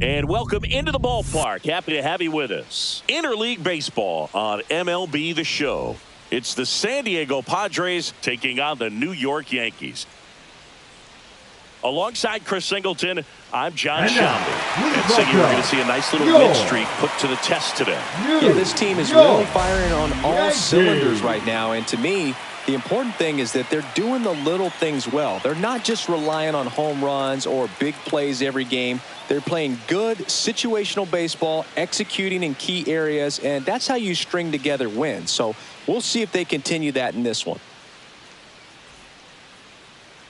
And welcome into the ballpark. Happy to have you with us. Interleague baseball on MLB The Show. It's the San Diego Padres taking on the New York Yankees. Alongside Chris Singleton, I'm John Shambi. And Siggy, we're going to see a nice little win streak put to the test today. Yeah, this team is really firing on all cylinders right now. And to me, the important thing is that they're doing the little things well. They're not just relying on home runs or big plays every game. They're playing good situational baseball, executing in key areas, and that's how you string together wins. So we'll see if they continue that in this one.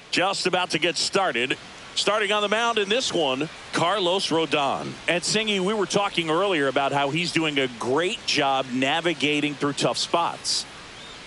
Just about to get started. Starting on the mound in this one, Carlos Rodon. And Singy, we were talking earlier about how he's doing a great job navigating through tough spots.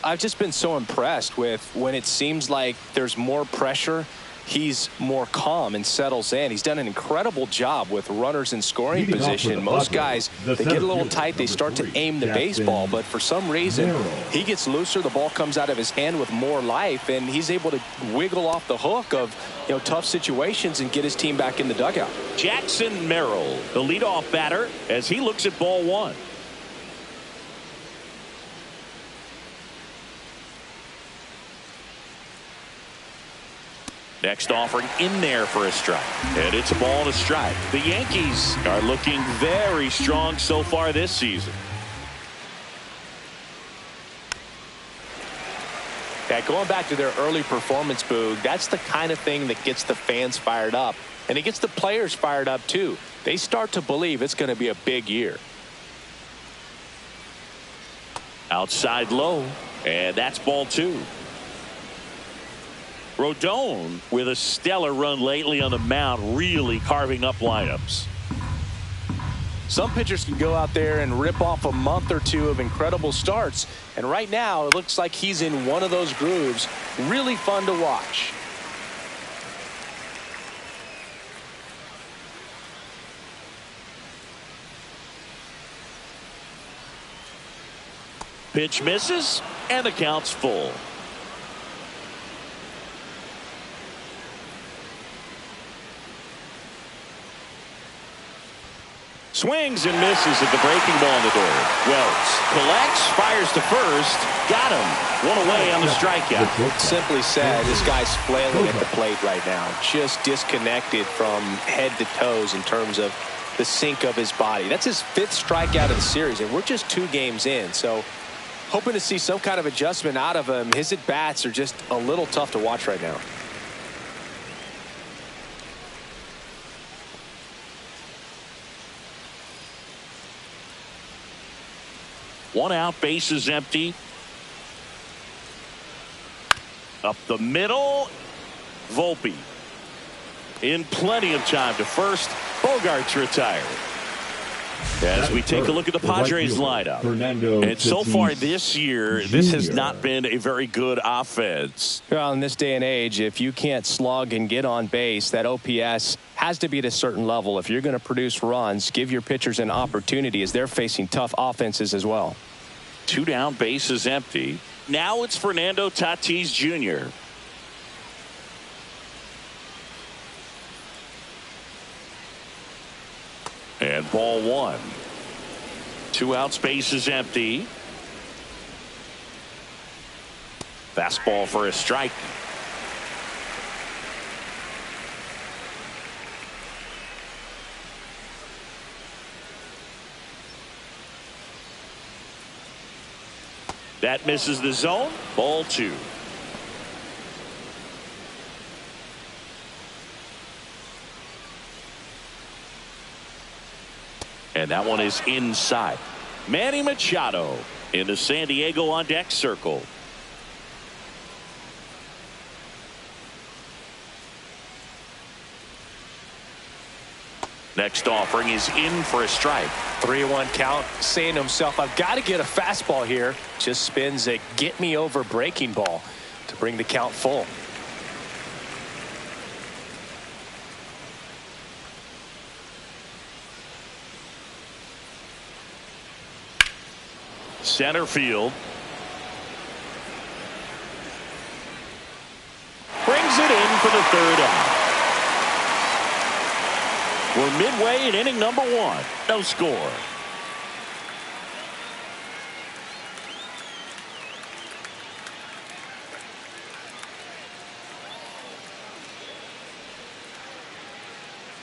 I've just been so impressed with when it seems like there's more pressure, he's more calm and settles in. He's done an incredible job with runners in scoring position. Most guys, they get a little tight, they start to aim the baseball, but for some reason, he gets looser, the ball comes out of his hand with more life, and he's able to wiggle off the hook of tough situations and get his team back in the dugout. Jackson Merrill, the leadoff batter, as he looks at ball one. Next offering in there for a strike. And it's a ball and a strike. The Yankees are looking very strong so far this season. Yeah, going back to their early performance, Boog, that's the kind of thing that gets the fans fired up. And it gets the players fired up, too. They start to believe it's going to be a big year. Outside low. And that's ball two. Rodon with a stellar run lately on the mound, really carving up lineups. Some pitchers can go out there and rip off a month or two of incredible starts, and right now it looks like he's in one of those grooves. Really fun to watch. Pitch misses, and the count's full. Swings and misses at the breaking ball in the door. Wells collects, fires to first, got him. One away on the strikeout. Simply said, this guy's flailing at the plate right now. Just disconnected from head to toes in terms of the sync of his body. That's his 5th strikeout of the series, and we're just 2 games in. So hoping to see some kind of adjustment out of him. His at-bats are just a little tough to watch right now. One out, bases empty. Up the middle, Volpe. In plenty of time to first. Bogart's retired. As we take a look at the Padres lineup. And so far this year, this has not been a very good offense. Well, in this day and age, if you can't slug and get on base, that OPS has to be at a certain level. If you're going to produce runs, give your pitchers an opportunity as they're facing tough offenses as well. 2 down, bases empty. Now it's Fernando Tatis Jr. And ball 1. 2 outs, bases empty. Fastball for a strike. That misses the zone. Ball 2. And that one is inside. Manny Machado in the San Diego on deck circle. Next offering is in for a strike. 3-1 count, saying to himself, I've got to get a fastball here. Just spins a get me over breaking ball to bring the count full. Center field. Brings it in for the 3rd out. We're midway in inning number 1. No score.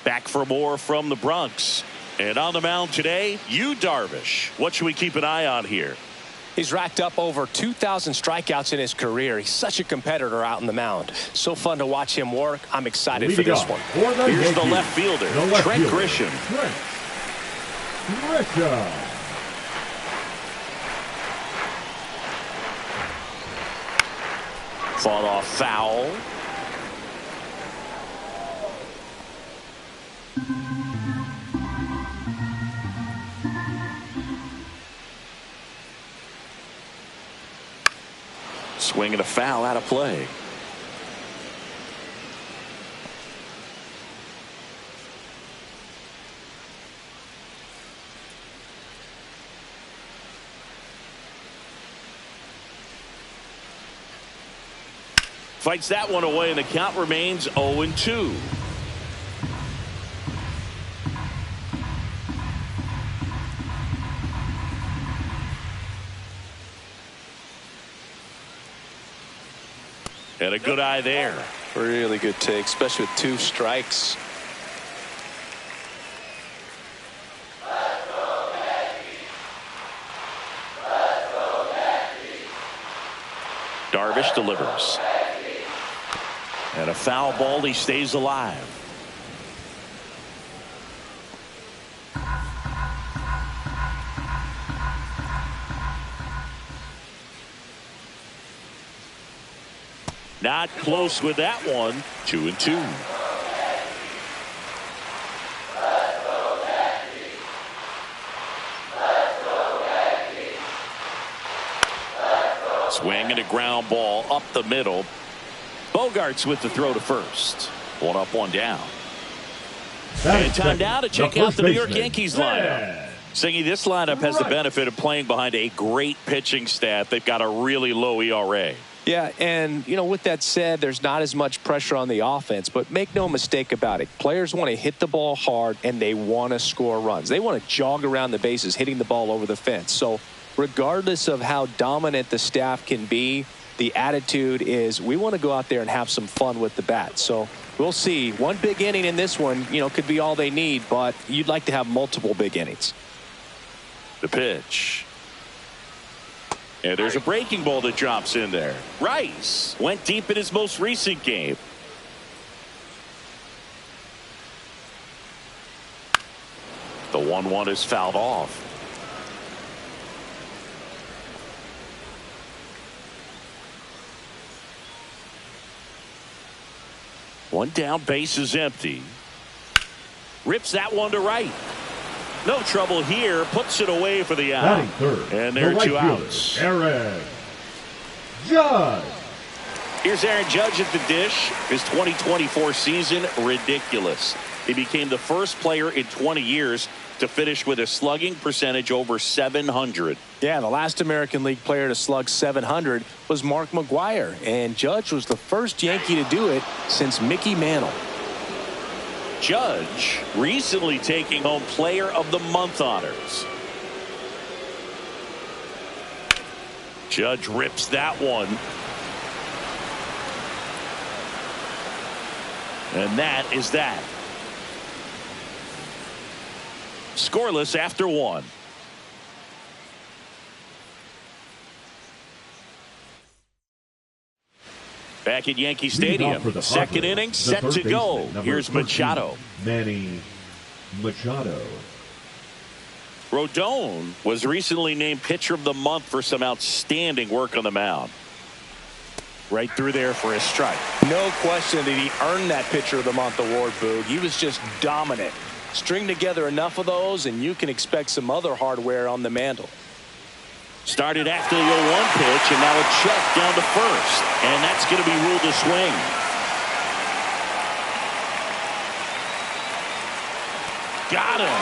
Back for more from the Bronx. And on the mound today, Yu Darvish. What should we keep an eye on here? He's racked up over 2,000 strikeouts in his career. He's such a competitor out in the mound. So fun to watch him work. I'm excited for this one. Here's the left fielder, Trent Grisham. Fought off foul. Swing and a foul out of play. Fights that one away, and the count remains 0-2. And a good eye there. Really good take, especially with 2 strikes. Darvish delivers. And a foul ball. He stays alive. Not close with that one. 2-2. Swing and a ground ball up the middle. Bogarts with the throw to first. 1 up, 1 down. And time now to check out the New York Yankees lineup. Singy, this lineup has the benefit of playing behind a great pitching staff. They've got a really low ERA. Yeah, and, you know, with that said, there's not as much pressure on the offense, but make no mistake about it. Players want to hit the ball hard, and they want to score runs. They want to jog around the bases, hitting the ball over the fence. So regardless of how dominant the staff can be, the attitude is we want to go out there and have some fun with the bat. So we'll see. One big inning in this one, you know, could be all they need, but you'd like to have multiple big innings. The pitch. And there's a breaking ball that drops in there. Rice went deep in his most recent game. The 1-1 is fouled off. One down, base is empty. Rips that one to right. No trouble here. Puts it away for the out. And there are 2 outs. Aaron Judge. Here's Aaron Judge at the dish. His 2024 season, ridiculous. He became the first player in 20 years to finish with a slugging percentage over 700. Yeah, the last American League player to slug 700 was Mark McGwire, and Judge was the first Yankee to do it since Mickey Mantle. Judge recently taking home Player of the Month honors. Judge rips that one. And that is that. Scoreless after 1. Back at Yankee Stadium, second inning set to go. Here's Machado. Manny Machado. Rodon was recently named Pitcher of the Month for some outstanding work on the mound. Right through there for a strike. No question that he earned that Pitcher of the Month award, Boog. He was just dominant. String together enough of those, and you can expect some other hardware on the mantle. Started after the 0-1 pitch, and now a check down to first. And that's going to be ruled a swing. Got him.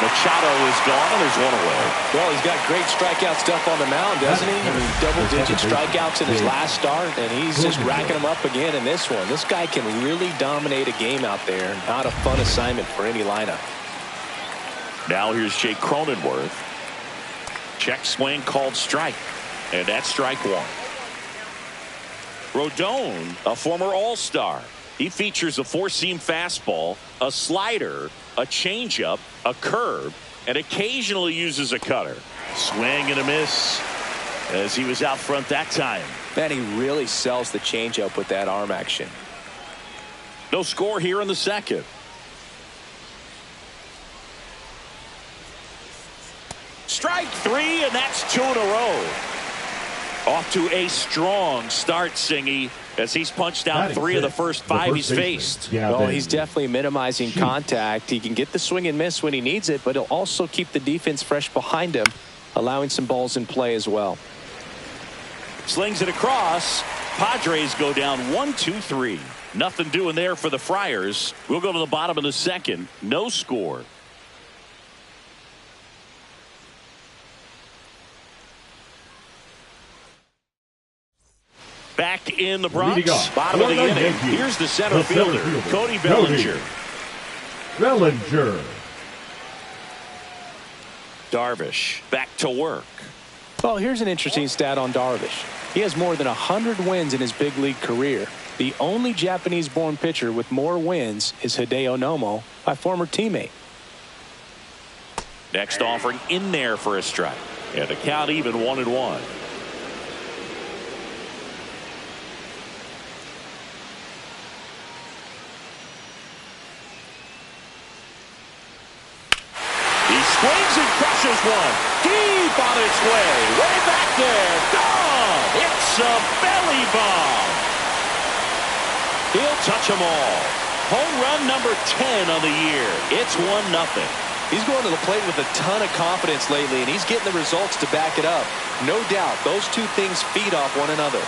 Machado is gone, and there's one away. Well, he's got great strikeout stuff on the mound, doesn't he? I mean, double-digit strikeouts in his last start, and he's just racking them up again in this one. This guy can really dominate a game out there. Not a fun assignment for any lineup. Now here's Jake Cronenworth. Check swing called strike, and that's strike one. Rodon, a former All-Star. He features a four-seam fastball, a slider, a changeup, a curve, and occasionally uses a cutter. Swing and a miss as he was out front that time. Man, he really sells the changeup with that arm action. No score here in the second. Strike three, and that's two in a row. Off to a strong start, Singy, as he's punched out three of the first five he's faced. Well, he's definitely minimizing contact. He can get the swing and miss when he needs it, but he'll also keep the defense fresh behind him, allowing some balls in play as well. Slings it across. Padres go down 1-2-3. Nothing doing there for the Friars. We'll go to the bottom of the second. No score. Back in the Bronx, bottom of the inning. Here's the center fielder, Cody Bellinger. Darvish back to work. Well, here's an interesting stat on Darvish. He has more than 100 wins in his big league career. The only Japanese-born pitcher with more wins is Hideo Nomo, my former teammate. Next offering in there for a strike. And the count even 1-1. Swings and crushes one. Deep on its way. Way back there. Gone. It's a belly bomb. He'll touch them all. Home run number 10 on the year. It's 1-0. He's going to the plate with a ton of confidence lately, and he's getting the results to back it up. No doubt, those two things feed off one another.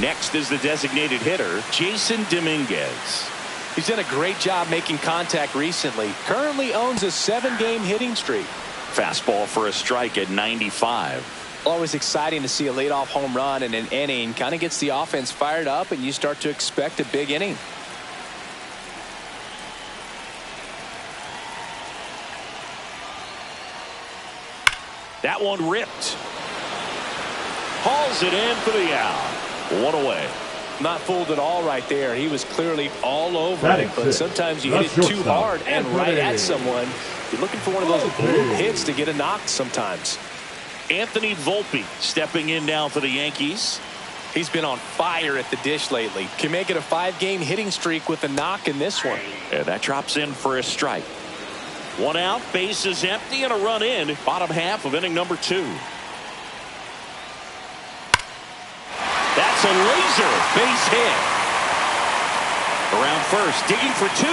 Next is the designated hitter, Jason Dominguez. He's done a great job making contact recently. Currently owns a 7-game hitting streak. Fastball for a strike at 95. Always exciting to see a leadoff home run in an inning. Kind of gets the offense fired up, and you start to expect a big inning. That one ripped. Hauls it in for the out. One away. Not fooled at all right there. He was clearly all over it, but sometimes you hit it too hard and right at someone. You're looking for one of those hits to get a knock sometimes. Anthony Volpe stepping in now for the Yankees. He's been on fire at the dish lately. Can make it a 5-game hitting streak with a knock in this one. And that drops in for a strike. One out, bases empty, and a run in. Bottom half of inning number 2. That's a laser base hit. Around first, digging for 2.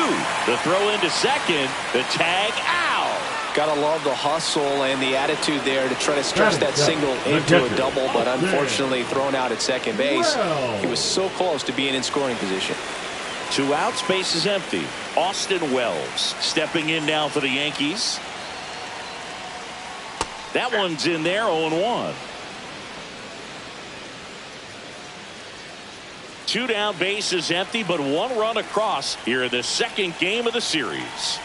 The throw into second. The tag out. Gotta love the hustle and the attitude there to try to stretch that single into a double, but unfortunately thrown out at second base. He was so close to being in scoring position. 2 outs, bases empty. Austin Wells stepping in now for the Yankees. That one's in there, 0-1. 2 down, bases empty, but 1 run across here in the second game of the series.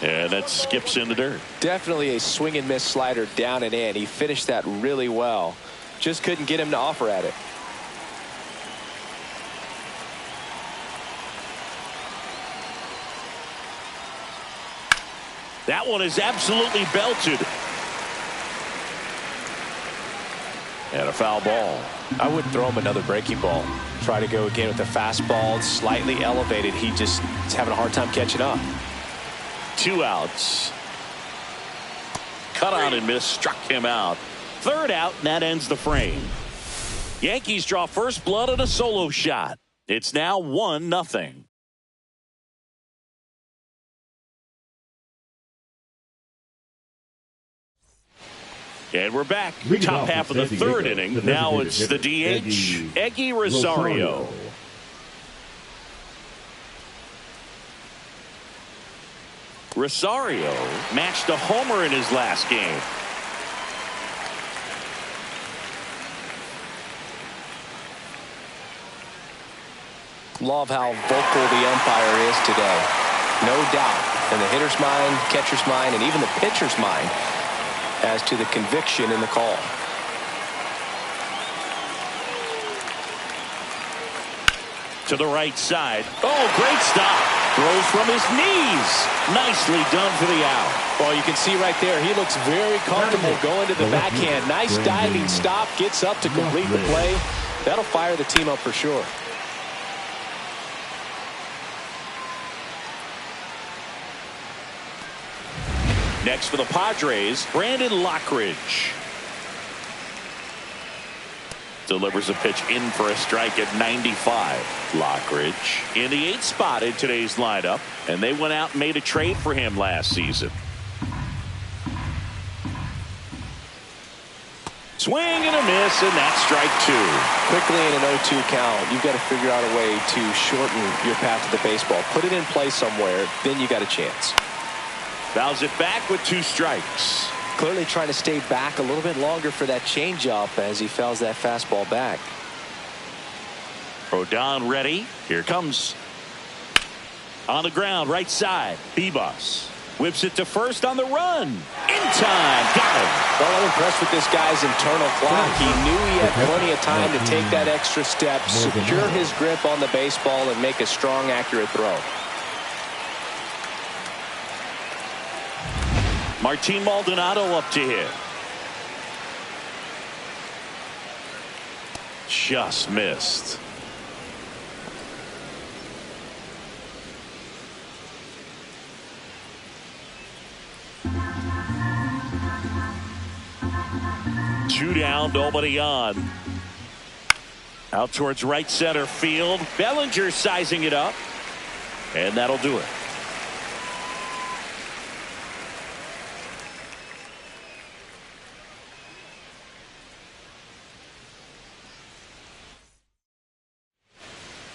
And that skips in the dirt. Definitely a swing and miss slider down and in. He finished that really well. Just couldn't get him to offer at it. That one is absolutely belted. And a foul ball. I wouldn't throw him another breaking ball. Try to go again with the fastball. Slightly elevated. He just is having a hard time catching up. 2 outs. Cut on and miss. Struck him out. 3rd out, and that ends the frame. Yankees draw first blood on a solo shot. It's now 1-0. And we're back. Top half of the third inning. Now it's the DH, Eggy Rosario. Rosario matched a homer in his last game. Love how vocal the umpire is today. No doubt in the hitter's mind, catcher's mind, and even the pitcher's mind as to the conviction in the call. To the right side. Oh, great stop. Throws from his knees. Nicely done for the out. Well, you can see right there, he looks very comfortable going to the backhand. Nice diving stop. Gets up to complete the play. That'll fire the team up for sure. Next for the Padres, Brandon Lockridge. Delivers a pitch in for a strike at 95. Lockridge in the 8th spot in today's lineup, and they went out and made a trade for him last season. Swing and a miss, and that's strike 2. Quickly in an 0-2 count, you've got to figure out a way to shorten your path to the baseball. Put it in play somewhere, then you got a chance. Fouls it back with 2 strikes. Clearly trying to stay back a little bit longer for that changeup as he fouls that fastball back. Rodon ready. Here comes. On the ground, right side. Bebos whips it to first on the run. In time. Got him. Well, I'm impressed with this guy's internal clock. He knew he had plenty of time to take that extra step, secure his grip on the baseball, and make a strong, accurate throw. Martin Maldonado up to hit. Just missed. Two down, nobody on. Out towards right center field. Bellinger sizing it up. And that'll do it.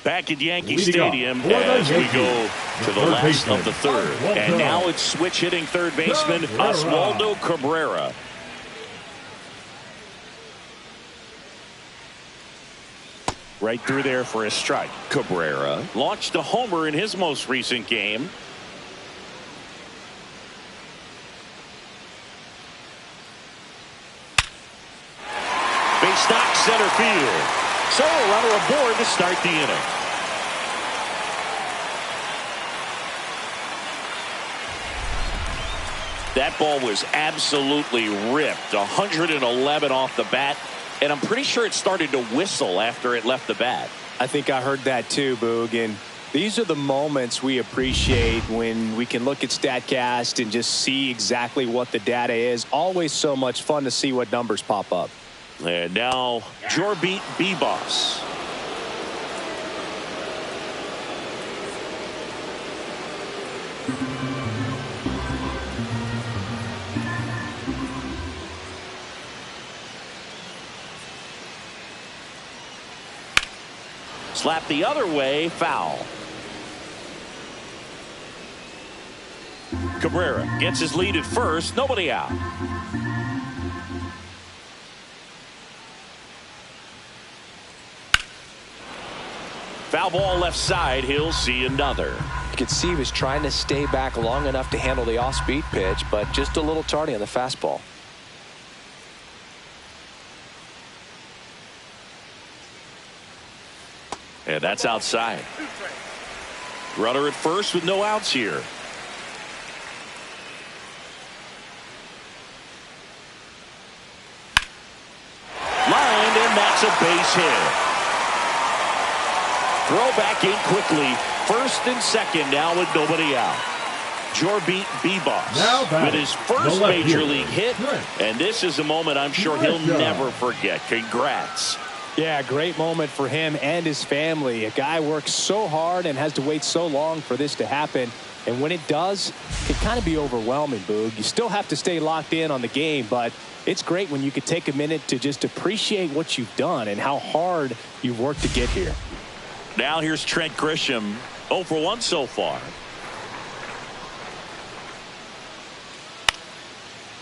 Back at Yankee Stadium as we go to the last of the third. And now it's switch hitting third baseman Oswaldo Cabrera. Right through there for a strike. Cabrera launched a homer in his most recent game. Base knock center field. So a runner aboard to start the inning. That ball was absolutely ripped. 111 off the bat. And I'm pretty sure it started to whistle after it left the bat. I think I heard that too, Boog. And these are the moments we appreciate when we can look at StatCast and just see exactly what the data is. Always so much fun to see what numbers pop up. And now Jorbit Bebos. Slap the other way, foul. Cabrera gets his lead at first, nobody out. Foul ball left side, he'll see another. You could see he was trying to stay back long enough to handle the off-speed pitch, but just a little tardy on the fastball. And that's outside. Runner at first with no outs here. Lined, and that's a base hit. Throw back in quickly. First and second now with nobody out. Jorbit Bebos with his first major league hit. And this is a moment I'm sure he'll never forget. Congrats. Yeah, great moment for him and his family. A guy works so hard and has to wait so long for this to happen. And when it does, it can kind of be overwhelming, Boog. You still have to stay locked in on the game, but it's great when you could take a minute to just appreciate what you've done and how hard you've worked to get here. Now here's Trent Grisham, 0 for 1 so far.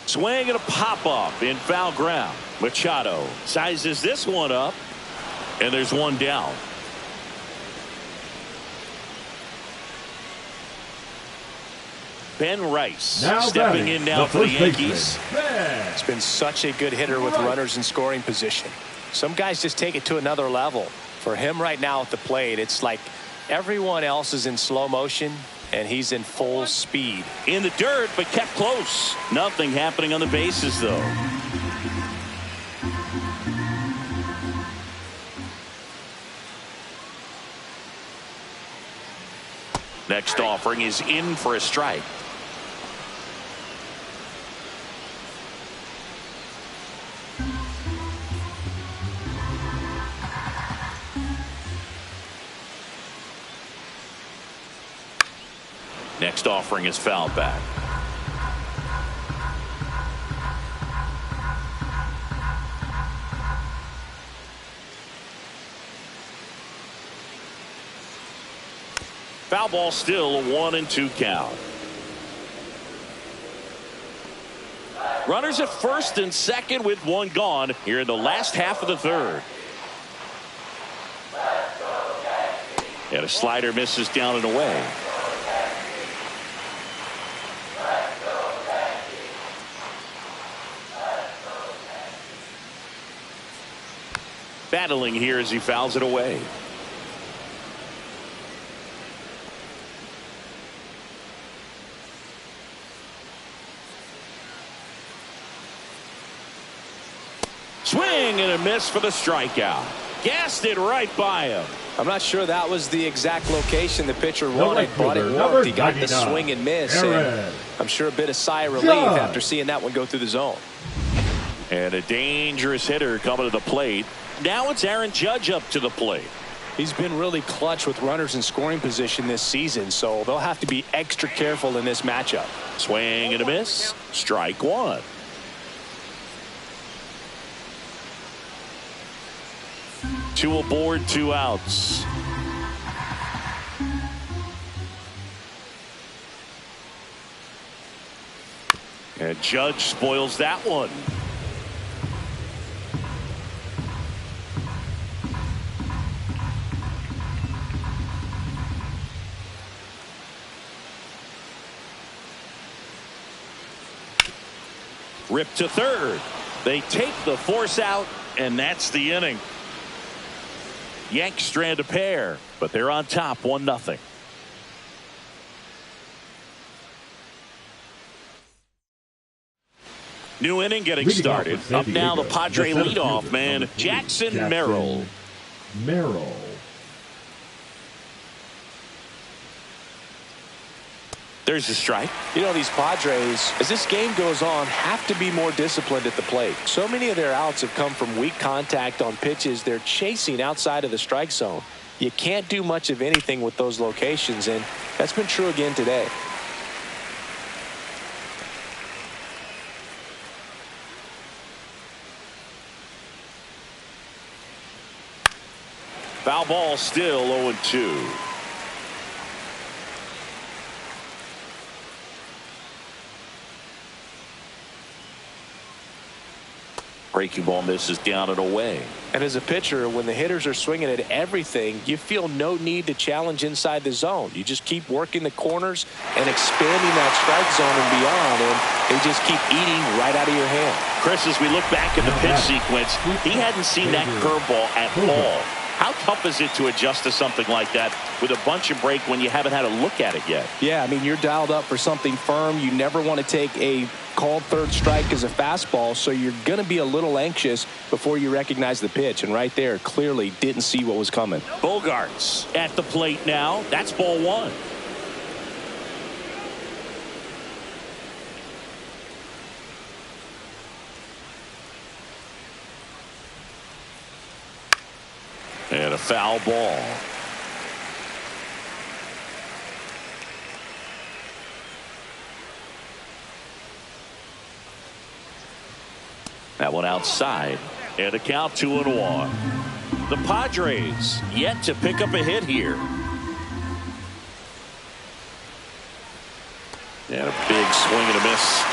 Swing and a pop-up in foul ground. Machado sizes this one up, and there's one down. Ben Rice now stepping in now for the Yankees. It's been such a good hitter with runners in scoring position. Some guys just take it to another level. For him right now at the plate, it's like everyone else is in slow motion and he's in full speed. In the dirt, but kept close. Nothing happening on the bases, though. Next offering is in for a strike. Next offering is fouled back. Foul ball, still a 1-2 count. Runners at first and second with one gone here in the last half of the third. And a slider misses down and away. Battling here as he fouls it away. Swing and a miss for the strikeout. Gassed it right by him. I'm not sure that was the exact location the pitcher wanted, but it worked. He got the swing and miss, and I'm sure a bit of sigh of relief after seeing that one go through the zone. And a dangerous hitter coming to the plate. Now it's Aaron Judge up to the plate. He's been really clutch with runners in scoring position this season, so they'll have to be extra careful in this matchup. Swing and a miss. Strike one. Two aboard, 2 outs. And Judge spoils that one. Rip to third. They take the force out, and that's the inning. Yanks strand a pair, but they're on top 1-0. New inning getting started. Up now the Padre leadoff man, Jackson Merrill. There's the strike. You know, these Padres, as this game goes on, have to be more disciplined at the plate. So many of their outs have come from weak contact on pitches they're chasing outside of the strike zone. You can't do much of anything with those locations, and that's been true again today. Foul ball, still 0-2. Breaking ball misses down and away. And as a pitcher, when the hitters are swinging at everything, you feel no need to challenge inside the zone. You just keep working the corners and expanding that strike zone and beyond, and they just keep eating right out of your hand. Chris, as we look back at the pitch sequence, he hadn't seen that curveball at all. How tough is it to adjust to something like that with a bunch of break when you haven't had a look at it yet? Yeah, I mean, you're dialed up for something firm. You never want to take a called third strike as a fastball, so you're going to be a little anxious before you recognize the pitch. And right there, clearly didn't see what was coming. Bogarts at the plate now. That's ball one. foul ball. That one outside. And a count 2-1. The Padres yet to pick up a hit here. And a big swing and a miss.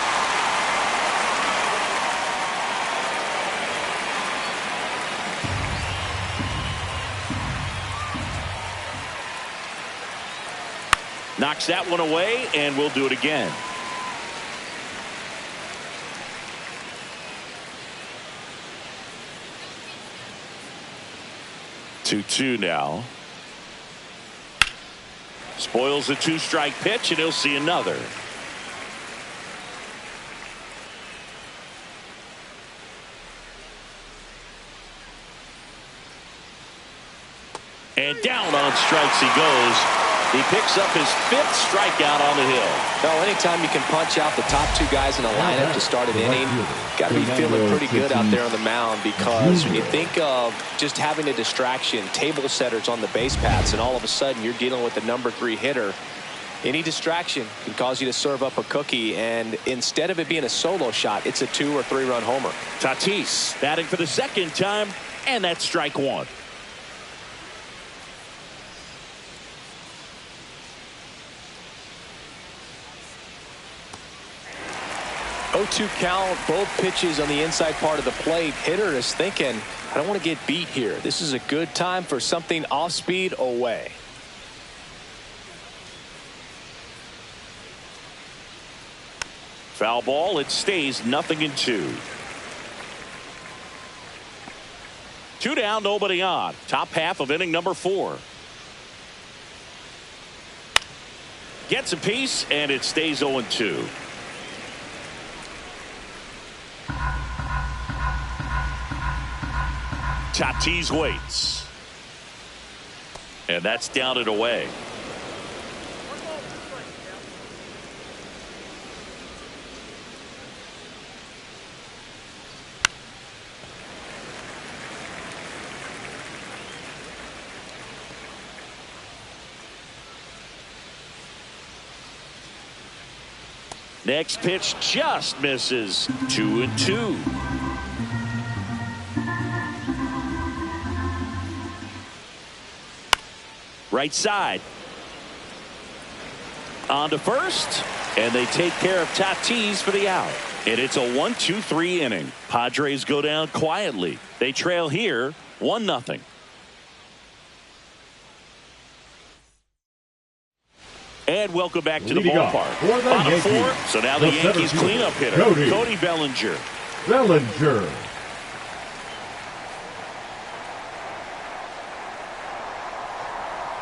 Knocks that one away, and we'll do it again. Two now. Spoils the two-strike pitch, and he'll see another. And down on strikes he goes. He picks up his 5th strikeout on the hill. No, anytime you can punch out the top 2 guys in a lineup to start an inning, got to be feeling pretty good out there on the mound, because when you think of just having a distraction, table setters on the base paths, and all of a sudden you're dealing with the number 3 hitter, any distraction can cause you to serve up a cookie, and instead of it being a solo shot, it's a 2 or 3 run homer. Tatis batting for the 2nd time, and that's strike 1. 0-2 count, both pitches on the inside part of the plate. Hitter is thinking, I don't want to get beat here. This is a good time for something off speed away. Foul ball. It stays 0-2. 2 down, nobody on. Top half of inning number 4. Gets a piece, and it stays 0-2. Tatis waits. And that's down and away. Next pitch just misses. 2-2. Right side. On to first, and they take care of Tatis for the out. And it's a 1-2-3 inning. Padres go down quietly. They trail here 1-0. And welcome back to the ballpark. On a 4, so now the Yankees cleanup hitter, Cody Bellinger.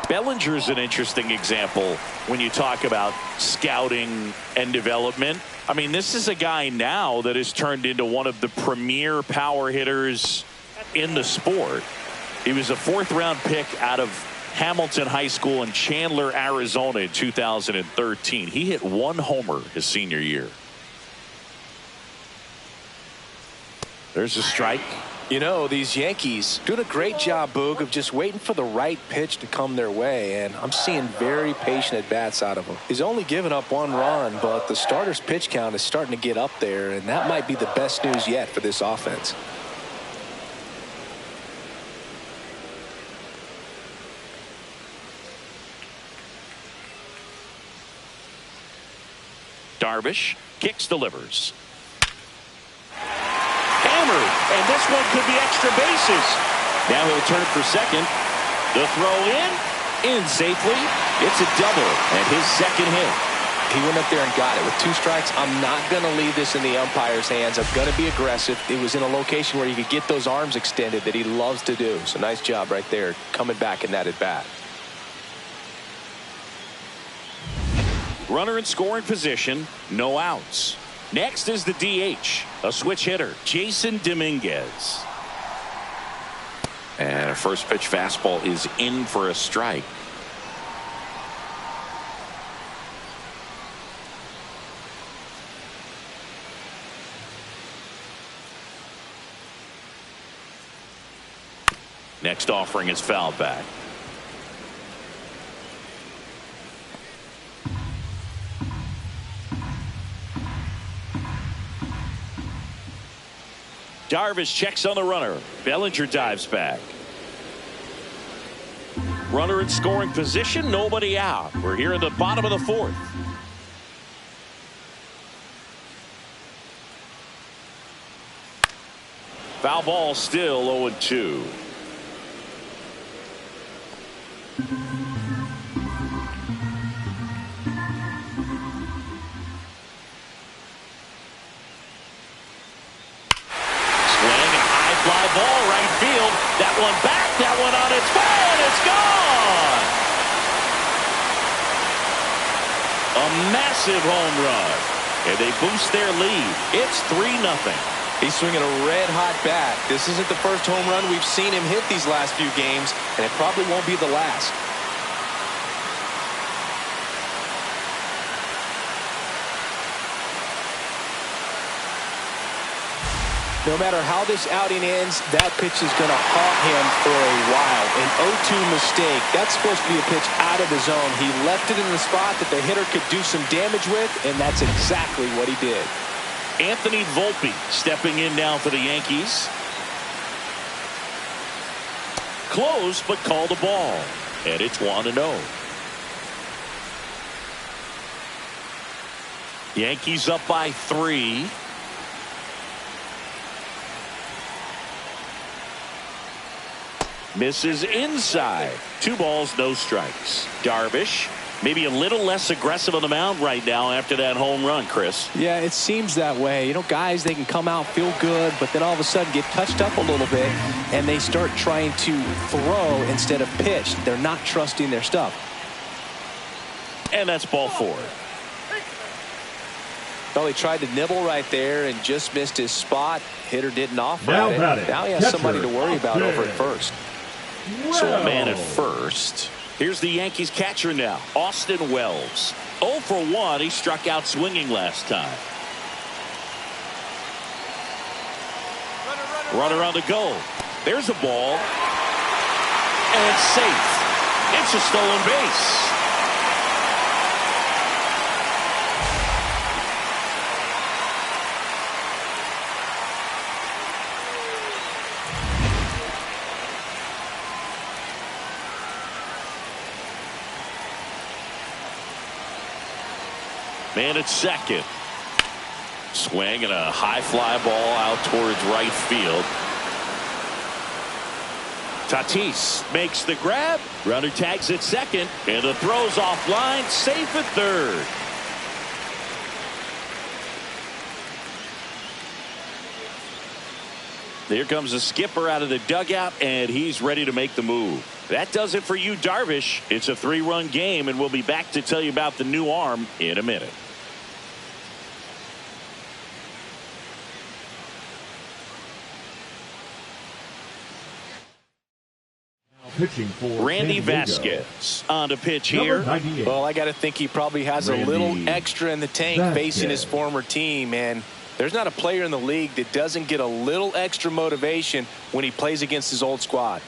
Bellinger's an interesting example when you talk about scouting and development. I mean, this is a guy now that has turned into one of the premier power hitters in the sport. He was a 4th-round pick out of Hamilton High School in Chandler, Arizona in 2013. He hit 1 homer his senior year. There's a strike. You know, these Yankees doing a great job, Boog, of just waiting for the right pitch to come their way, and I'm seeing very patient at-bats out of him. He's only given up 1 run, but the starter's pitch count is starting to get up there, and that might be the best news yet for this offense. Darvish kicks, delivers. Hammered, and this one could be extra bases. Now he'll turn for second. The throw in safely. It's a double and his 2nd hit. He went up there and got it with 2 strikes. I'm not going to leave this in the umpire's hands. I'm going to be aggressive. It was in a location where he could get those arms extended that he loves to do. So nice job right there coming back in that at bat. Runner in scoring position, no outs. Next is the DH, a switch hitter, Jason Dominguez. And a first pitch fastball is in for a strike. Next offering is fouled back. Darvish checks on the runner. Bellinger dives back. Runner in scoring position, nobody out. We're here in the bottom of the fourth. Foul ball, still 0-2. That one back, that one on its way, and it's gone! A massive home run. And they boost their lead. It's 3-0. He's swinging a red-hot bat. This isn't the first home run we've seen him hit these last few games, and it probably won't be the last. No matter how this outing ends, that pitch is going to haunt him for a while. An 0-2 mistake. That's supposed to be a pitch out of the zone. He left it in the spot that the hitter could do some damage with, and that's exactly what he did. Anthony Volpe stepping in now for the Yankees. Close, but called a ball. And it's 1-0. Yankees up by 3. Misses inside. 2 balls, no strikes. Darvish maybe a little less aggressive on the mound right now after that home run, Chris. Yeah, it seems that way. You know, guys, they can come out, feel good, but then all of a sudden get touched up a little bit, and they start trying to throw instead of pitch. They're not trusting their stuff. And that's ball 4. Well, he tried to nibble right there and just missed his spot. Hitter didn't offer Now it. Now he has somebody to worry about over at first. So a man at first. Here's the Yankees catcher now, Austin Wells. 0 for 1. He struck out swinging last time. Runner on the go. There's a ball. And it's safe. It's a stolen base. Man at second. Swing and a high fly ball out towards right field. Tatis makes the grab. Runner tags at second. And the throw's offline. Safe at third. Here comes the skipper out of the dugout, and he's ready to make the move. That does it for you, Darvish. It's a 3-run game, and we'll be back to tell you about the new arm in a minute. Pitching for Randy San Diego. Vasquez on to pitch Number here. 98. Well, I got to think he probably has a little extra in the tank facing his former team, and there's not a player in the league that doesn't get a little extra motivation when he plays against his old squad.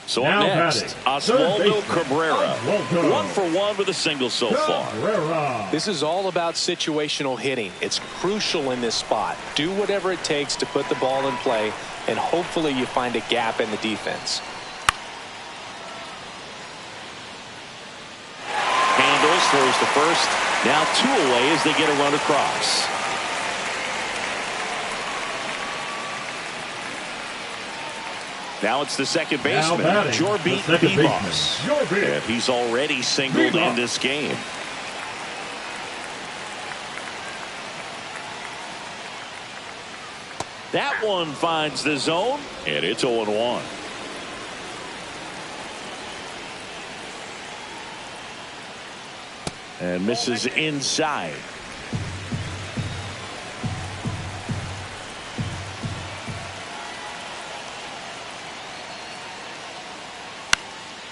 So Now up next, Oswaldo Cabrera. Oswaldo. 1 for 1 with a single so far. Cabrera. This is all about situational hitting. It's crucial in this spot. Do whatever it takes to put the ball in play, and hopefully you find a gap in the defense. Handles, throws to first. Now 2 away as they get a run across. Now it's the second baseman, Jorby Vivas. And he's already singled in this game. That one finds the zone, and it's 0-1. And misses inside.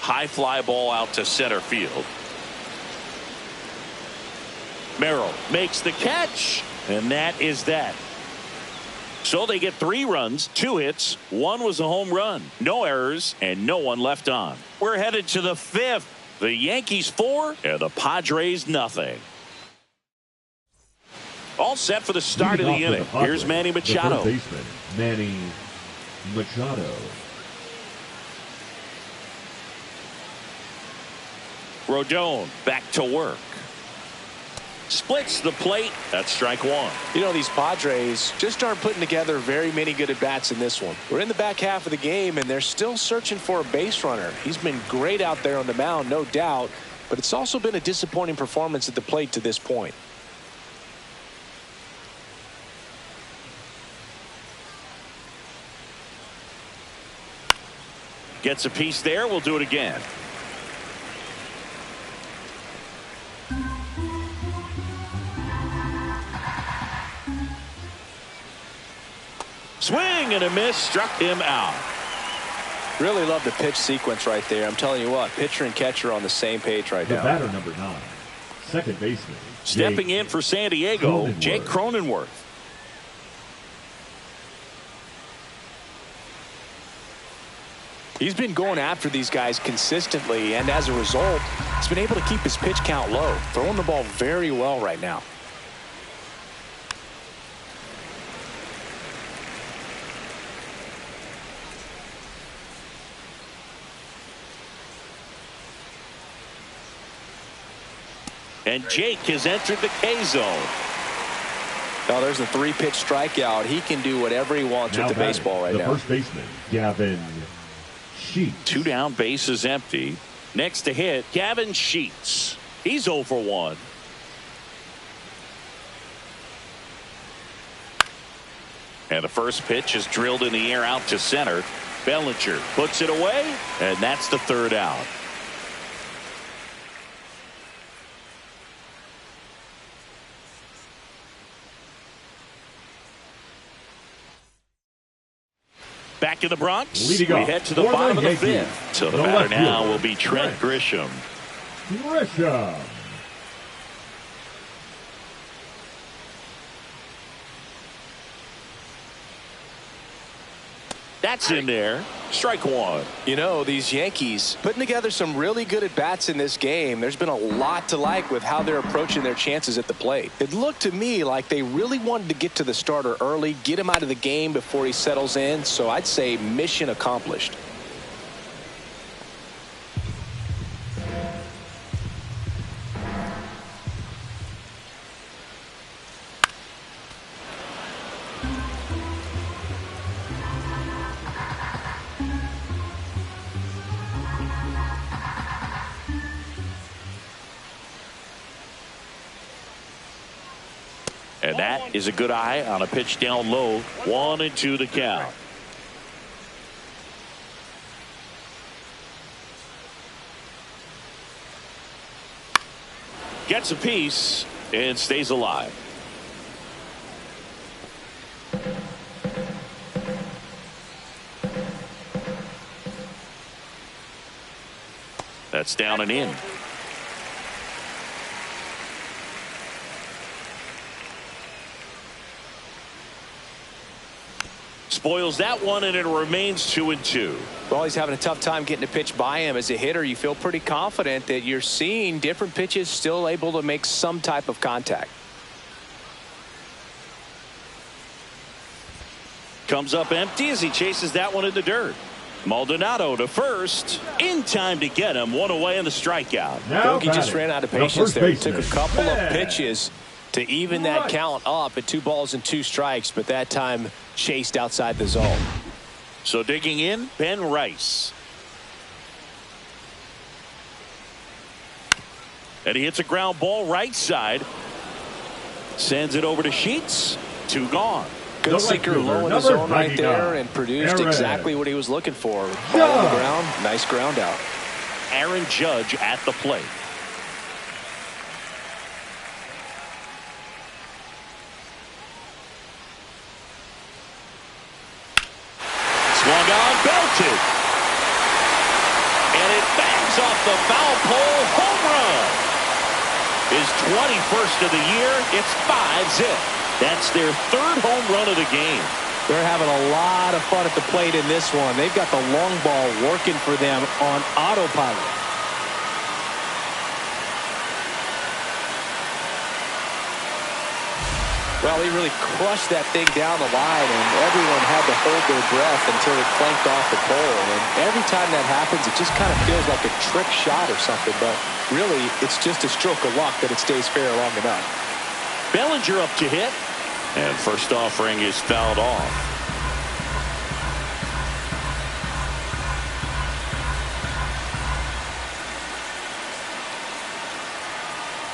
High fly ball out to center field. Merrill makes the catch, and that is that. So they get 3 runs, 2 hits, 1 was a home run, no errors, and no one left on. We're headed to the 5th. The Yankees 4 and the Padres nothing. All set for the start of the inning. Here's Manny Machado. The first baseman, Manny Machado. Rodon back to work. Splits the plate. That's strike 1. You know, these Padres just aren't putting together very many good at-bats in this one. We're in the back half of the game, and they're still searching for a base runner. He's been great out there on the mound, no doubt, but it's also been a disappointing performance at the plate to this point. Gets a piece there. We'll do it again. Swing and a miss, struck him out. Really love the pitch sequence right there. I'm telling you what, pitcher and catcher on the same page right The now. batter number 9, second baseman. Stepping in for San Diego, Jake Cronenworth. He's been going after these guys consistently, and as a result, he's been able to keep his pitch count low, throwing the ball very well right now. And Jake has entered the K zone. Now there's a 3-pitch strikeout. He can do whatever he wants with the baseball right now. The first baseman, Gavin Sheets. 2 down, bases empty. Next to hit, Gavin Sheets. He's 0 for 1. And the first pitch is drilled in the air out to center. Bellinger puts it away, and that's the 3rd out. Back in the Bronx, we head to the bottom of the 5th. So the batter now will be Trent Grisham. Grisham. That's in there. Strike 1. You know, these Yankees putting together some really good at-bats in this game. There's been a lot to like with how they're approaching their chances at the plate. It looked to me like they really wanted to get to the starter early, get him out of the game before he settles in. So I'd say mission accomplished. And that is a good eye on a pitch down low. 1-2 the count. Gets a piece and stays alive. That's down and in. Spoils that one, and it remains 2-2. Well, he's having a tough time getting a pitch by him. As a hitter, you feel pretty confident that you're seeing different pitches still able to make some type of contact. Comes up empty as he chases that one in the dirt. Maldonado to first, in time to get him. 1 away in the strikeout. Bogey just ran out of patience there. He took a couple of pitches to even that count up at 2 balls and 2 strikes, but that time chased outside the zone. So digging in, Ben Rice. And he hits a ground ball right side. Sends it over to Sheets. 2 gone. Good sinker low in the zone right there and produced exactly what he was looking for. Ball on the ground, nice ground out. Aaron Judge at the plate. Swung on, belted. And it bangs off the foul pole. Home run. His 21st of the year. It's 5-zip. That's their 3rd home run of the game. They're having a lot of fun at the plate in this one. They've got the long ball working for them on autopilot. Well, he really crushed that thing down the line, and everyone had to hold their breath until it clanked off the pole. And every time that happens, it just kind of feels like a trick shot or something. But really, it's just a stroke of luck that it stays fair long enough. Bellinger up to hit. And first offering is fouled off.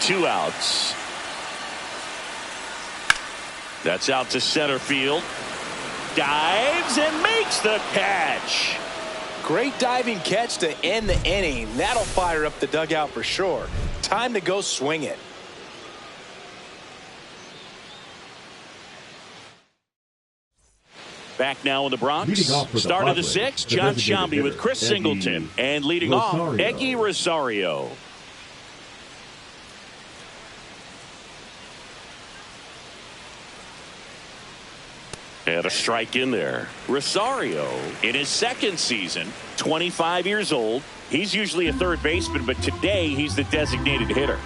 Two outs. That's out to center field. Dives and makes the catch. Great diving catch to end the inning. That'll fire up the dugout for sure. Time to go swing it. Back now in the Bronx. Start of the sixth, John Shambi with Chris Singleton. And leading off, Eggy Rosario. And a strike in there. Rosario, in his second season, 25 years old. He's usually a third baseman, but today he's the designated hitter.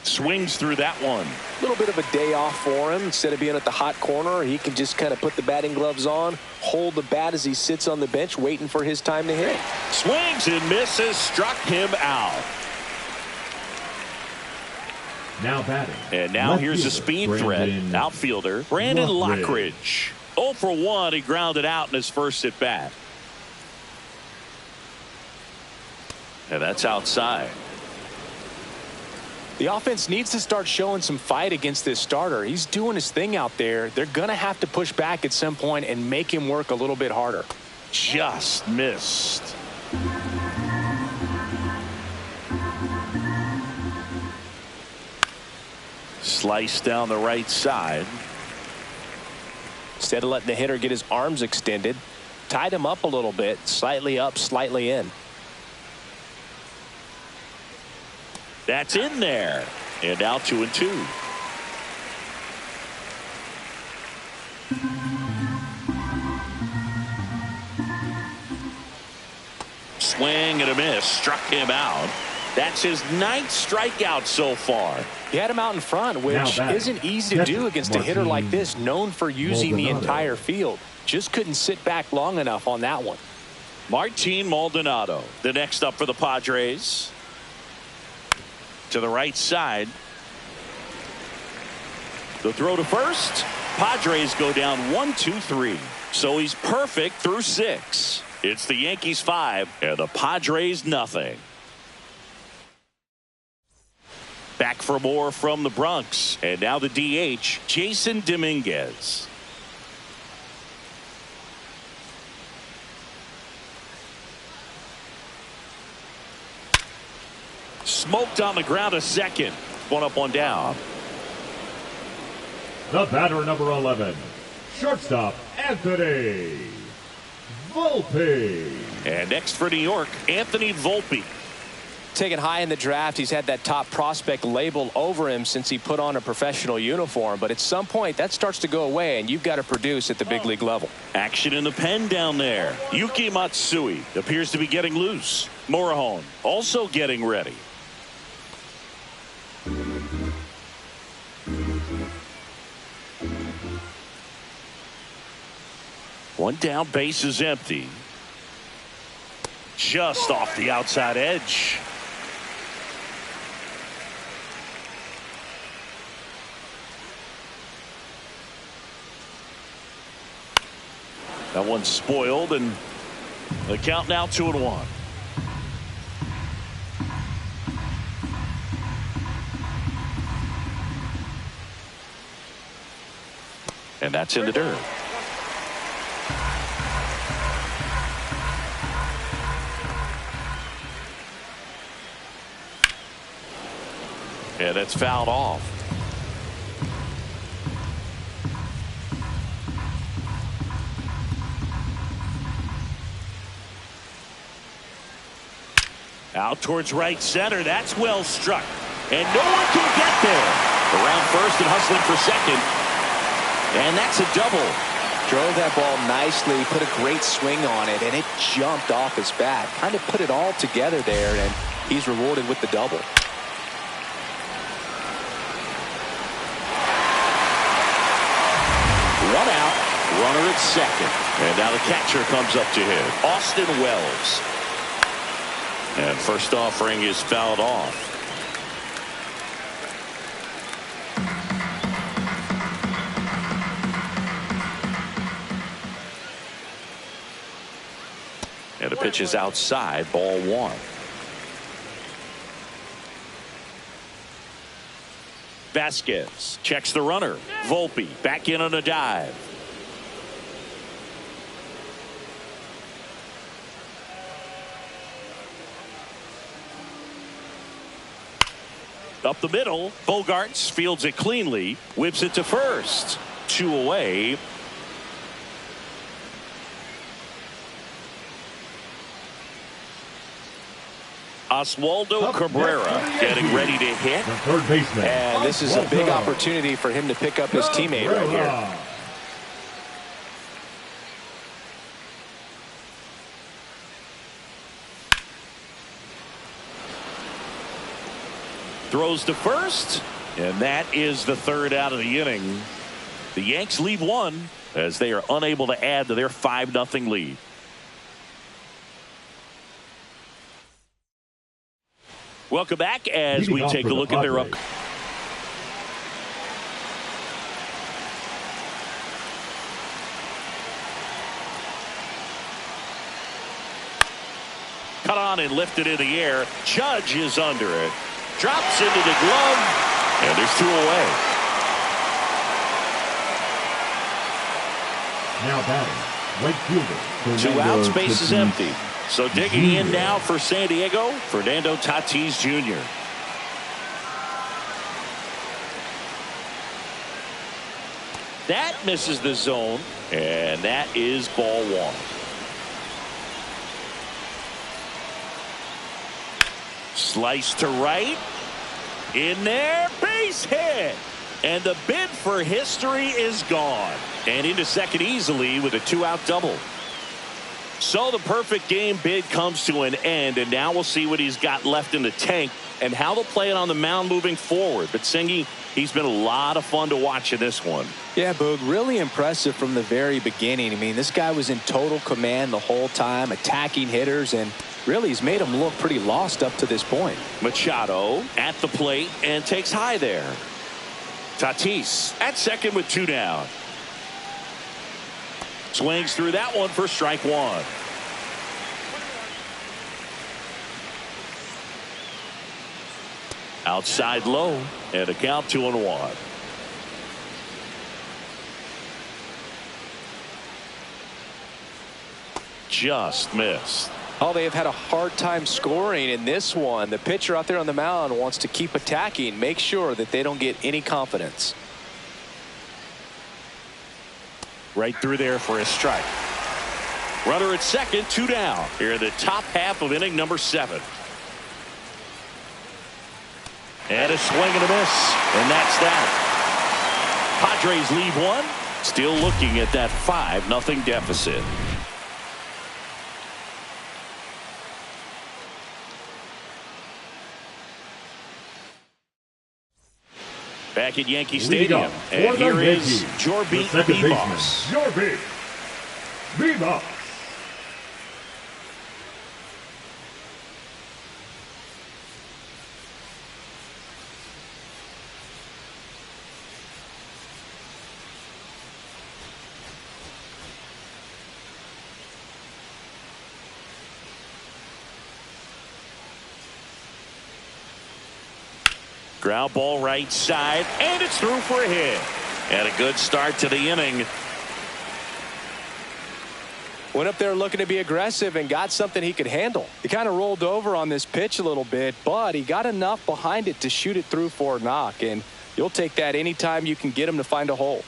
Swings through that one. A little bit of a day off for him. Instead of being at the hot corner, he can just kind of put the batting gloves on, hold the bat as he sits on the bench, waiting for his time to hit. Swings and misses, struck him out. Now batting. And now here's a speed threat. Outfielder Brandon Lockridge. 0 for 1. He grounded out in his first at bat. And that's outside. The offense needs to start showing some fight against this starter. He's doing his thing out there. They're going to have to push back at some point and make him work a little bit harder. Just missed. Slice down the right side. Instead of letting the hitter get his arms extended, tied him up a little bit, slightly up, slightly in. That's in there. And now 2-2. Swing and a miss. Struck him out. That's his 9th strikeout so far. He had him out in front, which isn't easy to do against a hitter like this, known for using the entire field. Just couldn't sit back long enough on that one. Martin Maldonado, the next up for the Padres. To the right side. The throw to first. Padres go down 1-2-3. So he's perfect through 6. It's the Yankees 5 and the Padres nothing. Back for more from the Bronx. And now the DH, Jason Dominguez. Smoked on the ground, a second. 1 up, 1 down. The batter, number 11, shortstop Anthony Volpe. And next for New York, Anthony Volpe. Taken high in the draft, he's had that top prospect label over him since he put on a professional uniform. But at some point, that starts to go away, and you've got to produce at the big league level. Action in the pen down there. Yuki Matsui appears to be getting loose. Morahone also getting ready. One down, base is empty. Just off the outside edge. That one's spoiled, and the count now 2-1. And that's in the dirt. And it's fouled off. Out towards right center. That's well struck. And no one can get there. Around first and hustling for second. And that's a double. Drove that ball nicely, put a great swing on it, and it jumped off his bat. Kind of put it all together there, and he's rewarded with the double. One out, runner at second. And now the catcher comes up to hit, Austin Wells. And first offering is fouled off. And the pitch is outside, ball one. Vasquez checks the runner. Volpe back in on a dive. Up the middle, Bogaerts fields it cleanly, whips it to first. 2 away. Oswaldo Cabrera getting ready to hit. The third baseman. And this is a big opportunity for him to pick up his teammate right here. Throws to first, and that is the third out of the inning. The Yanks leave one as they are unable to add to their 5-0 lead. Welcome back as we take a look at their up. Cut on and lifted in the air. Judge is under it. Drops into the glove, and there's 2 away. Now batting, right fielder. 2 outs, base is empty. So digging in now for San Diego, Fernando Tatis Jr. That misses the zone, and that is ball one. Slice to right. In there, base hit. And the bid for history is gone. And into second easily with a 2-out double. So the perfect game bid comes to an end, and now we'll see what he's got left in the tank and how they'll play it on the mound moving forward. But Singy, he's been a lot of fun to watch in this one. Yeah, Boog, really impressive from the very beginning. I mean, this guy was in total command the whole time, attacking hitters, and really he's made them look pretty lost up to this point. Machado at the plate and takes high there. Tatis at second with 2 down. Swings through that one for strike 1. Outside low and a count 2-1. Just missed. Oh, they have had a hard time scoring in this one. The pitcher out there on the mound wants to keep attacking, make sure that they don't get any confidence. Right through there for a strike. Runner at second, 2 down. Here in the top half of inning number 7. And a swing and a miss. And that's that. Padres leave one. Still looking at that 5-0 deficit. Back at Yankee Stadium. And here is Jorby Vivas. Jorby Vivas. Ground ball right side, and it's through for a hit. And a good start to the inning. Went up there looking to be aggressive and got something he could handle. He kind of rolled over on this pitch a little bit, but he got enough behind it to shoot it through for a knock. And you'll take that anytime you can get him to find a hole.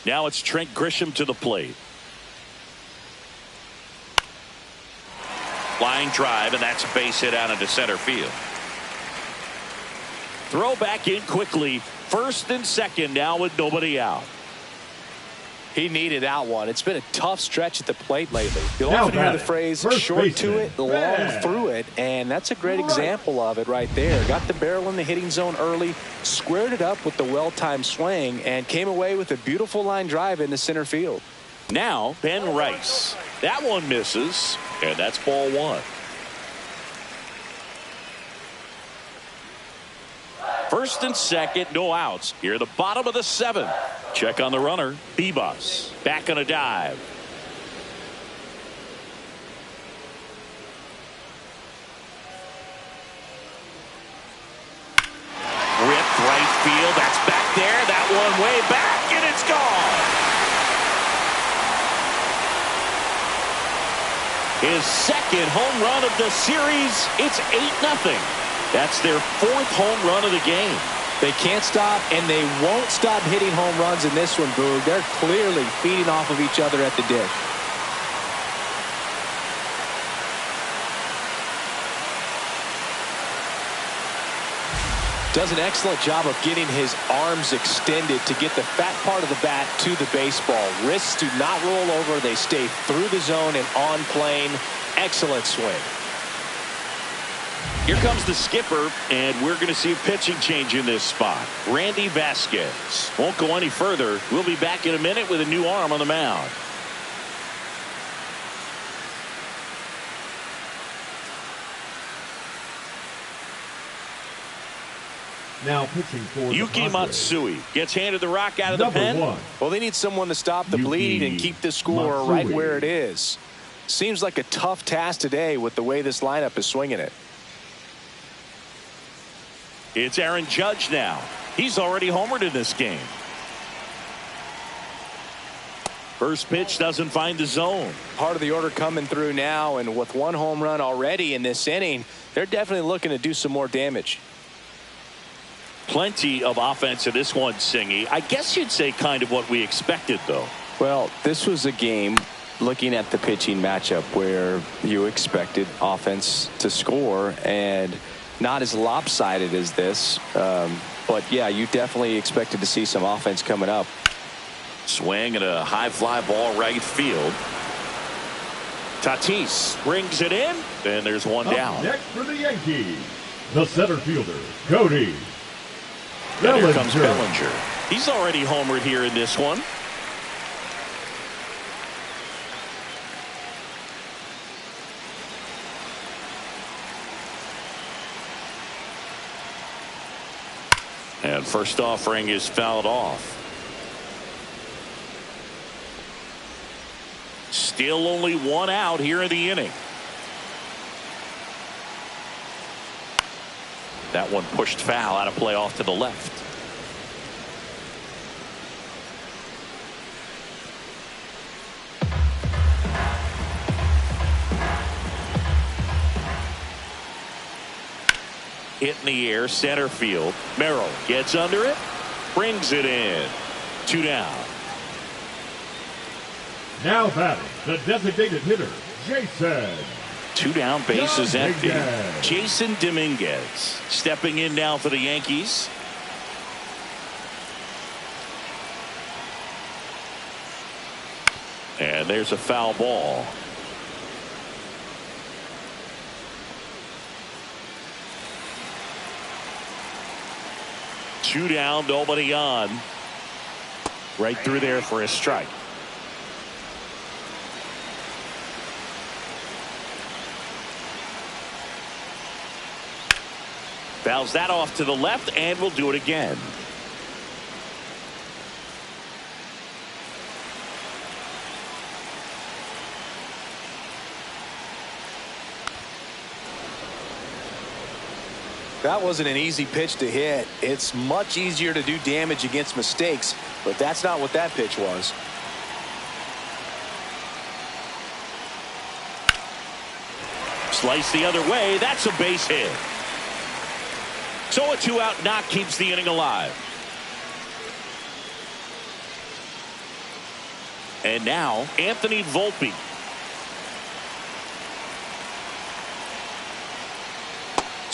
Now it's Trent Grisham to the plate. Line drive, and that's a base hit out into center field. Throw back in quickly. First and second now with nobody out. He needed that one. It's been a tough stretch at the plate lately. You'll Now often hear the batting, phrase first short to baseman, it, long veras. through it, and that's a great example of it right there. Got the barrel in the hitting zone early, squared it up with the well-timed swing, and came away with a beautiful line drive into center field. Now, Ben Rice. That one misses, and that's ball one. First and second, no outs. Here at the bottom of the seventh. Check on the runner. Bebas back on a dive. Ripped right field. That's back there. That one way back, and it's gone. His second home run of the series. It's 8-0. That's their fourth home run of the game. They can't stop, and they won't stop hitting home runs in this one, Boog. They're clearly feeding off of each other at the dish. Does an excellent job of getting his arms extended to get the fat part of the bat to the baseball. Wrists do not roll over. They stay through the zone and on plane. Excellent swing. Here comes the skipper, and we're going to see a pitching change in this spot. Randy Vasquez won't go any further. We'll be back in a minute with a new arm on the mound. Now pitching for the Yuki Padres. Matsui gets handed the rock out of the Number pen. 1. Well, they need someone to stop the Yuki bleed and keep the score Matsui. right where it is. Seems like a tough task today with the way this lineup is swinging it. It's Aaron Judge now. He's already homered in this game. First pitch doesn't find the zone. Part of the order coming through now, and with one home run already in this inning, they're definitely looking to do some more damage. Plenty of offense in this one, Singy. I guess you'd say kind of what we expected, though. Well, this was a game, looking at the pitching matchup, where you expected offense to score, and not as lopsided as this. But, yeah, you definitely expected to see some offense coming up. Swing and a high fly ball right field. Tatis brings it in, and there's one Up down. next for the Yankees, the center fielder, Cody And here comes Bellinger. Bellinger. He's already homered here in this one. And first offering is fouled off. Still only one out here in the inning. That one pushed foul, out of play off to the left. Hit in the air, center field. Merrill gets under it, brings it in. 2 down. Now batting, the designated hitter, Jason. 2 down, base is empty. Dominguez. Jason Dominguez stepping in now for the Yankees. And there's a foul ball. Two down, nobody on. Right through there for a strike. Fouls that off to the left, and we'll do it again. That wasn't an easy pitch to hit. It's much easier to do damage against mistakes, but that's not what that pitch was. Slice the other way. That's a base hit. So a 2-out knock keeps the inning alive. And now Anthony Volpe.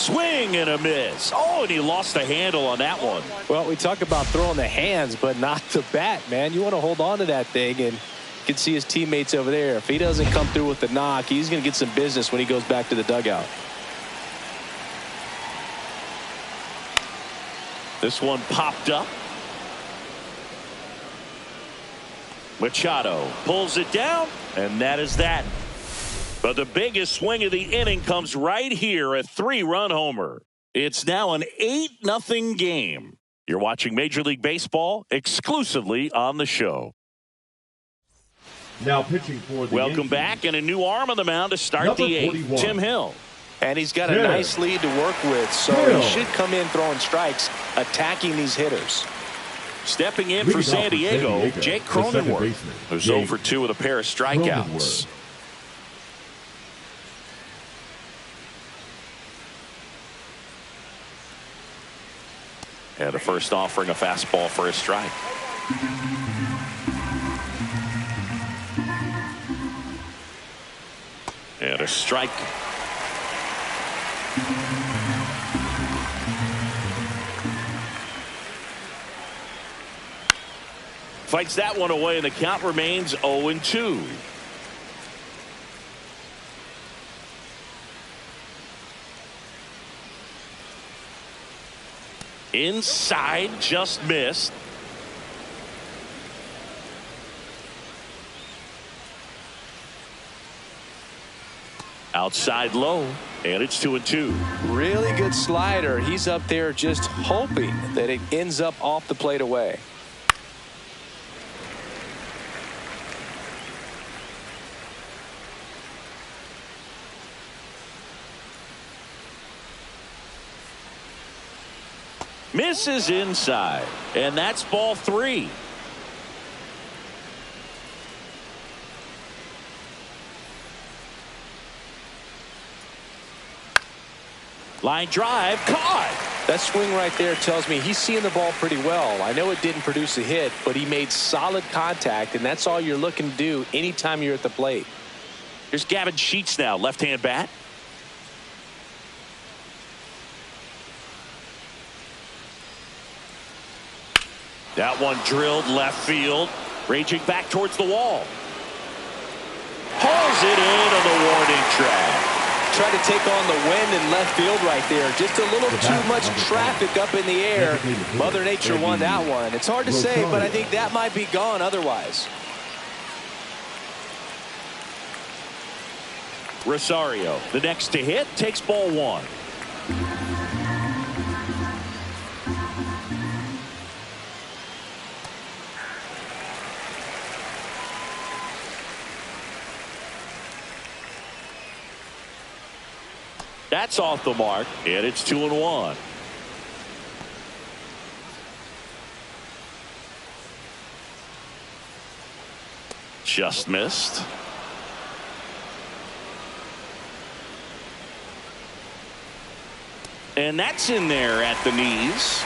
swing and a miss. Oh, and he lost the handle on that one. Well, we talk about throwing the hands, but not the bat, man. You want to hold on to that thing, and you can see his teammates over there. If he doesn't come through with the knock, he's going to get some business when he goes back to the dugout. This one popped up. Machado pulls it down, and that is that. But the biggest swing of the inning comes right here, a 3-run homer. It's now an 8-0 game. You're watching Major League Baseball exclusively on the show. Now pitching for the Welcome Yankees. back, and a new arm on the mound to start Number the 8th. 41. Tim Hill. And he's got a nice lead to work with, so he should come in throwing strikes, attacking these hitters. Stepping in for San Diego, Jake Cronenworth, who's 0 for 2 with a pair of strikeouts. And a first offering, a fastball for a strike. And a strike. Fights that one away, and the count remains 0-2. Inside, just missed. Outside low, and it's 2-2. Really good slider. He's up there just hoping that it ends up off the plate away. Misses inside, and that's ball 3. Line drive, caught. That swing right there tells me he's seeing the ball pretty well. I know it didn't produce a hit, but he made solid contact, and that's all you're looking to do anytime you're at the plate. Here's Gavin Sheets now, left-hand bat. That one drilled left field, raging back towards the wall. Hauls it in on the warning track. Tried to take on the wind in left field right there. Just a little too much traffic up in the air. Mother Nature won that one. It's hard to say, but I think that might be gone otherwise. Rosario, the next to hit, takes ball 1. That's off the mark, and it's 2-1. Just missed. And that's in there at the knees.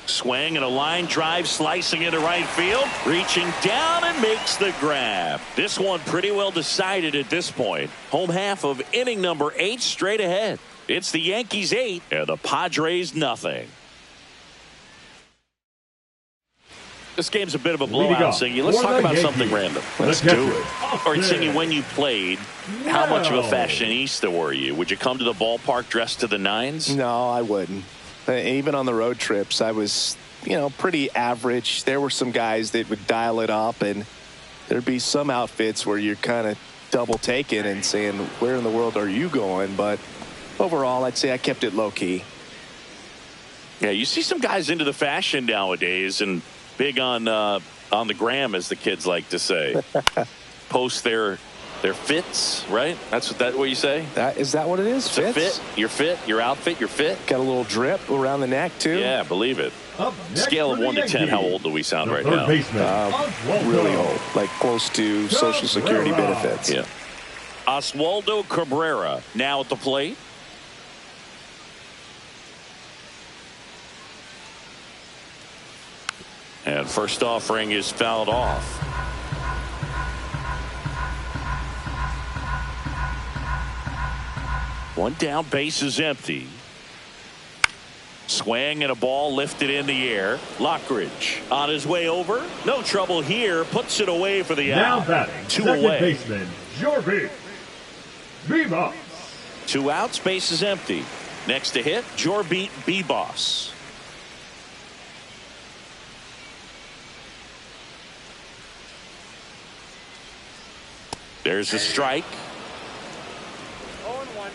Swing and a line drive slicing into right field. Reaching down and makes the grab. This one pretty well decided at this point. Home half of inning number 8 straight ahead. It's the Yankees 8 and the Padres nothing. This game's a bit of a blowout, Singy. Let's talk about something random. Let's do it. All right, Singy, when you played, how much of a fashionista were you? Would you come to the ballpark dressed to the nines? No, I wouldn't. Even on the road trips, I was, pretty average. There were some guys that would dial it up, and there'd be some outfits where you're kind of double taking and saying, where in the world are you going? But overall, I'd say I kept it low key. Yeah, you see some guys into the fashion nowadays and big on the gram, as the kids like to say. Post their fits, right? That's what you say? Is that what it is? It's fit, your fit, your outfit, your fit. Got a little drip around the neck, too. Yeah, believe it. Scale of 1 to 10, how old do we sound right now? Really old, like close to Social Security benefits. Yeah. Oswaldo Cabrera now at the plate. And first offering is fouled off. One down, base is empty. Swing and a ball lifted in the air. Lockridge on his way over. No trouble here. Puts it away for the out. Now batting, Two second away. baseman, Jorge Vivas. 2 outs, base is empty. Next to hit, Jorge Vivas. There's a strike. 0-1.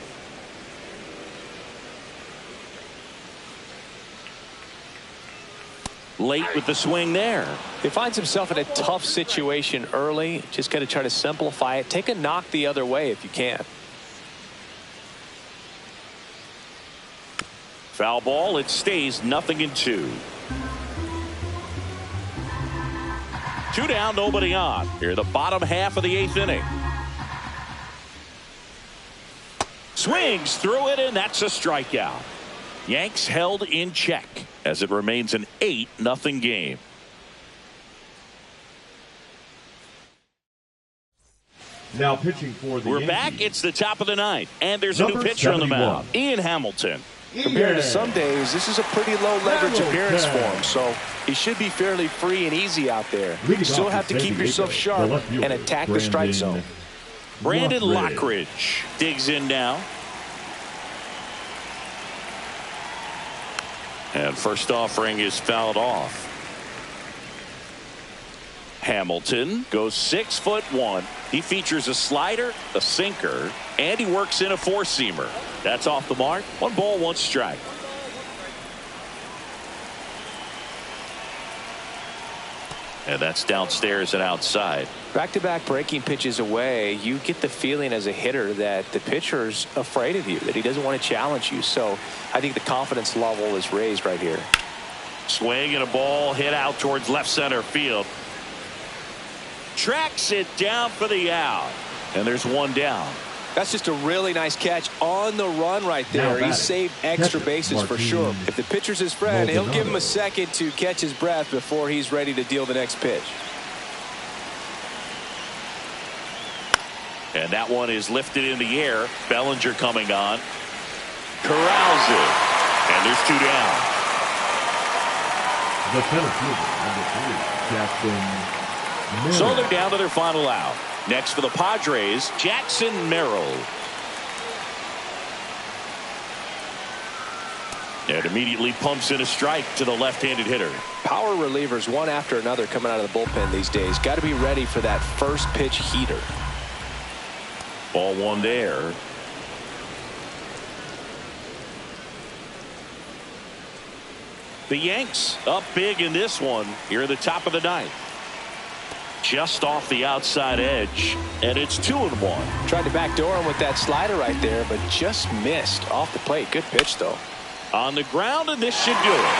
Late with the swing there. He finds himself in a tough situation early. Just got to try to simplify it. Take a knock the other way if you can. Foul ball. It stays 0-2. 2 down, nobody on. Here, the bottom half of the 8th inning. Swings through it, and that's a strikeout. Yanks held in check as it remains an 8-0 game. Now pitching for the We're Yankees. back. It's the top of the 9th, and there's a new Number pitcher on the 71. mound. Ian Hamilton. Compared to some days, this is a pretty low leverage Hamilton. appearance for him, so he should be fairly free and easy out there. Leading Still off have to San keep Diego, yourself the sharp left fielder, and attack the strike zone. Brandon Lockridge. Lockridge digs in now. And first offering is fouled off. Hamilton goes 6'1". He features a slider, a sinker, and he works in a 4-seamer. That's off the mark. 1 ball, 1 strike. And that's downstairs and outside. Back-to-back breaking pitches away, you get the feeling as a hitter that the pitcher's afraid of you, that he doesn't want to challenge you. So I think the confidence level is raised right here. Swing and a ball hit out towards left center field. Tracks it down for the out. And there's 1 down. That's just a really nice catch on the run right there. Now He batting, saved extra catcher, bases for Martin sure. If the pitcher's his friend, he'll give him Maldonado. a second to catch his breath before he's ready to deal the next pitch. And that one is lifted in the air. Bellinger coming on. Corrals it. And there's 2 down. The center fielder, number 3, Jackson Merrill. So they're down to their final out. Next for the Padres, Jackson Merrill. And immediately pumps in a strike to the left-handed hitter. Power relievers one after another coming out of the bullpen these days. Got to be ready for that first pitch heater. Ball 1 there. The Yanks up big in this one here at the top of the 9th. Just off the outside edge, and it's 2-1. Tried to backdoor him with that slider right there, but just missed off the plate. Good pitch, though. On the ground, and this should do it.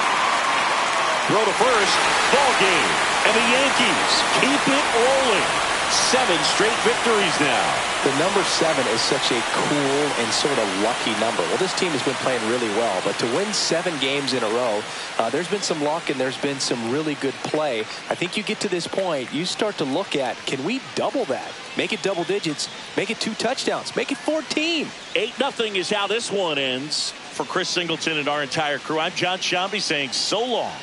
Throw to first, ball game, and the Yankees keep it rolling. 7 straight victories now. The number 7 is such a cool and sort of lucky number. Well, this team has been playing really well, but to win 7 games in a row, there's been some luck and there's been some really good play. I think you get to this point, you start to look at, can we double that? Make it double digits, make it 2 touchdowns, make it 14. 8-0 is how this one ends. For Chris Singleton and our entire crew, I'm John Shambi saying so long.